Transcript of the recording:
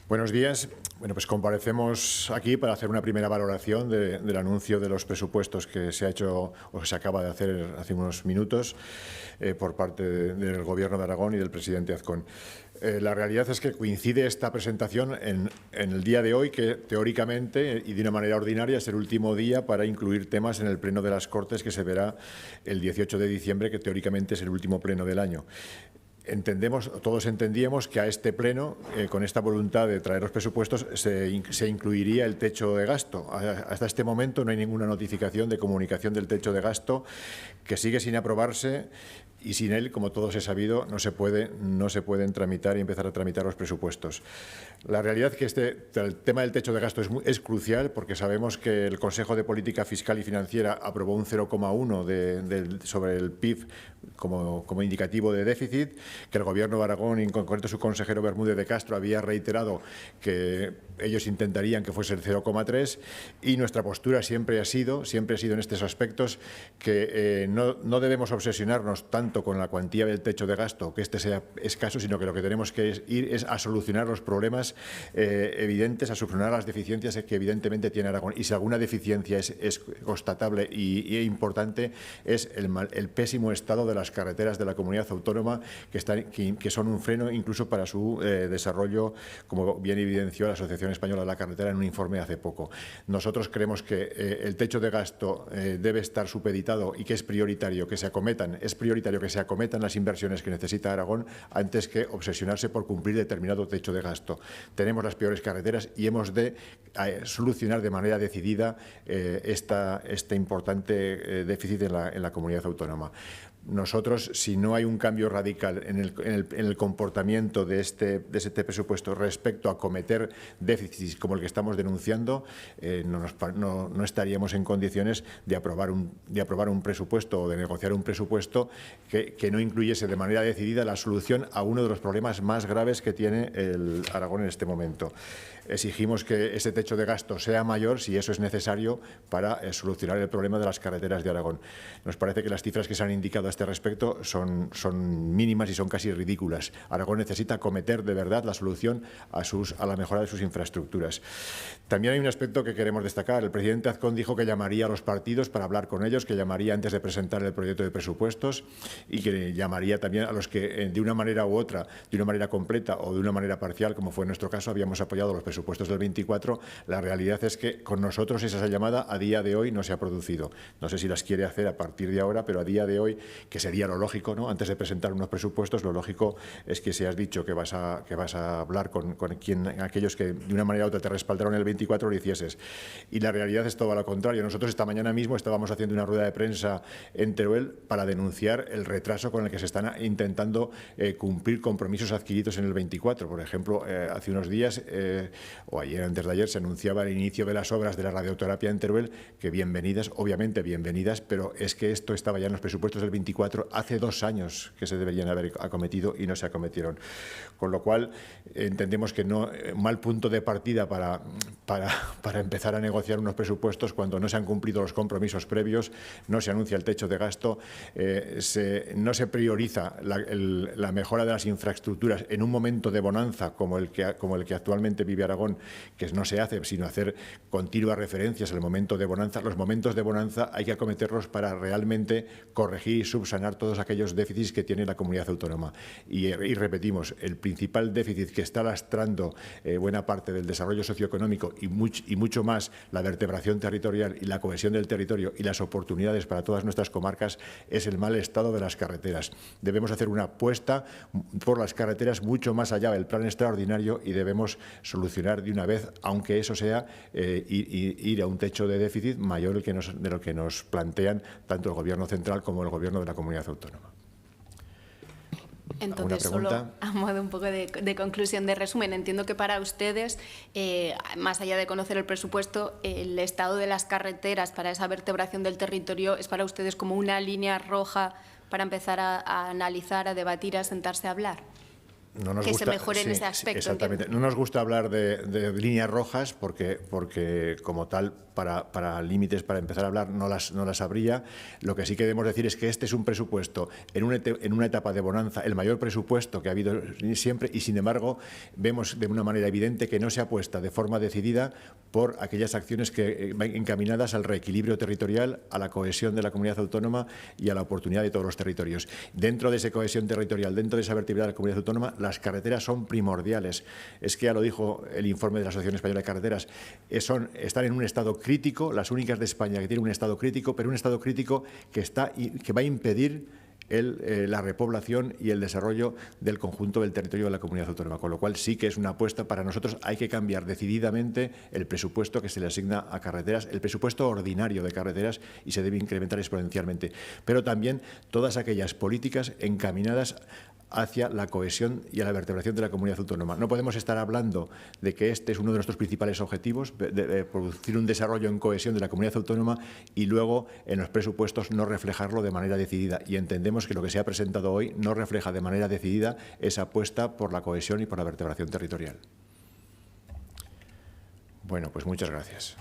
Buenos días. Bueno, pues comparecemos aquí para hacer una primera valoración del anuncio de los presupuestos que se ha hecho o se acaba de hacer hace unos minutos por parte del Gobierno de Aragón y del presidente Azcón. La realidad es que coincide esta presentación en el día de hoy, que teóricamente y de una manera ordinaria es el último día para incluir temas en el Pleno de las Cortes, que se verá el 18 de diciembre, que teóricamente es el último pleno del año. Todos entendíamos que a este pleno, con esta voluntad de traer los presupuestos, se incluiría el techo de gasto. Hasta este momento no hay ninguna notificación de comunicación del techo de gasto, que sigue sin aprobarse, y sin él, como todos he sabido, no se pueden tramitar y empezar a tramitar los presupuestos. La realidad es que el tema del techo de gasto es crucial, porque sabemos que el Consejo de Política Fiscal y Financiera aprobó un 0,1 sobre el PIB como indicativo de déficit, que el Gobierno de Aragón, y en concreto su consejero Bermúdez de Castro, había reiterado que ellos intentarían que fuese el 0,3, y nuestra postura siempre ha sido en estos aspectos que no debemos obsesionarnos tanto con la cuantía del techo de gasto, que este sea escaso, sino que lo que tenemos que ir es a solucionar los problemas evidentes, a solucionar las deficiencias que evidentemente tiene Aragón. Y si alguna deficiencia es constatable e importante, es el pésimo estado de las carreteras de la comunidad autónoma, que son un freno incluso para su desarrollo, como bien evidenció la Asociación Española de la Carretera en un informe hace poco. Nosotros creemos que el techo de gasto debe estar supeditado y que es prioritario que se acometan las inversiones que necesita Aragón, antes que obsesionarse por cumplir determinado techo de gasto. Tenemos las peores carreteras y hemos de solucionar de manera decidida este importante déficit en la comunidad autónoma. Nosotros, si no hay un cambio radical en el comportamiento de este presupuesto respecto a cometer déficits como el que estamos denunciando, no estaríamos en condiciones de aprobar un presupuesto o de negociar un presupuesto que no incluyese de manera decidida la solución a uno de los problemas más graves que tiene el Aragón en este momento. Exigimos que ese techo de gasto sea mayor, si eso es necesario, para solucionar el problema de las carreteras de Aragón. Nos parece que las cifras que se han indicado a este respecto son mínimas y son casi ridículas. Aragón necesita acometer de verdad la solución a la mejora de sus infraestructuras. También hay un aspecto que queremos destacar. El presidente Azcón dijo que llamaría a los partidos para hablar con ellos, que llamaría antes de presentar el proyecto de presupuestos, y que llamaría también a los que de una manera u otra, de una manera completa o de una manera parcial, como fue en nuestro caso, habíamos apoyado los presupuestos del 24. La realidad es que con nosotros esa llamada a día de hoy no se ha producido. No sé si las quiere hacer a partir de ahora, pero a día de hoy, que sería lo lógico, ¿no? Antes de presentar unos presupuestos, lo lógico es que si has dicho que vas a hablar con aquellos que de una manera u otra te respaldaron el 24, lo hicieses. Y la realidad es todo lo contrario. Nosotros esta mañana mismo estábamos haciendo una rueda de prensa en Teruel para denunciar el retraso con el que se están intentando cumplir compromisos adquiridos en el 24. Por ejemplo, hace unos días o ayer, antes de ayer, se anunciaba el inicio de las obras de la radioterapia en Teruel, que bienvenidas, obviamente bienvenidas, pero es que esto estaba ya en los presupuestos del 24 hace 2 años que se deberían haber acometido y no se acometieron. Con lo cual, entendemos que no mal punto de partida para empezar a negociar unos presupuestos cuando no se han cumplido los compromisos previos, no se anuncia el techo de gasto, no se prioriza la mejora de las infraestructuras en un momento de bonanza como el que actualmente vive Aragón, que no se hace, sino hacer continuas referencias al momento de bonanza. Los momentos de bonanza hay que acometerlos para realmente corregir y subsanar todos aquellos déficits que tiene la comunidad autónoma. Y repetimos, el principal déficit que está lastrando buena parte del desarrollo socioeconómico y mucho más la vertebración territorial y la cohesión del territorio y las oportunidades para todas nuestras comarcas es el mal estado de las carreteras. Debemos hacer una apuesta por las carreteras mucho más allá del plan extraordinario y debemos solucionar de una vez, aunque eso sea ir a un techo de déficit mayor de lo que nos plantean tanto el Gobierno central como el Gobierno de la comunidad autónoma. Entonces, solo a modo un poco de conclusión, de resumen, entiendo que para ustedes, más allá de conocer el presupuesto, el estado de las carreteras para esa vertebración del territorio es para ustedes como una línea roja para empezar a analizar, a debatir, a sentarse a hablar. que se mejore en ese aspecto. Exactamente. No nos gusta hablar de líneas rojas porque como tal, para límites, para empezar a hablar, no las habría. Lo que sí queremos decir es que este es un presupuesto en una etapa de bonanza, el mayor presupuesto que ha habido siempre, y sin embargo vemos de una manera evidente que no se apuesta de forma decidida por aquellas acciones que van encaminadas al reequilibrio territorial, a la cohesión de la comunidad autónoma y a la oportunidad de todos los territorios. Dentro de esa cohesión territorial, dentro de esa vertebrada de la comunidad autónoma, las carreteras son primordiales. Es que ya lo dijo el informe de la Asociación Española de Carreteras, están en un estado crítico, las únicas de España que tienen un estado crítico, pero un estado crítico que va a impedir la repoblación y el desarrollo del conjunto del territorio de la comunidad autónoma, con lo cual sí que es una apuesta para nosotros. Hay que cambiar decididamente el presupuesto que se le asigna a carreteras, el presupuesto ordinario de carreteras, y se debe incrementar exponencialmente, pero también todas aquellas políticas encaminadas hacia la cohesión y a la vertebración de la comunidad autónoma. No podemos estar hablando de que este es uno de nuestros principales objetivos, de producir un desarrollo en cohesión de la comunidad autónoma, y luego en los presupuestos no reflejarlo de manera decidida. Y entendemos que lo que se ha presentado hoy no refleja de manera decidida esa apuesta por la cohesión y por la vertebración territorial. Bueno, pues muchas gracias.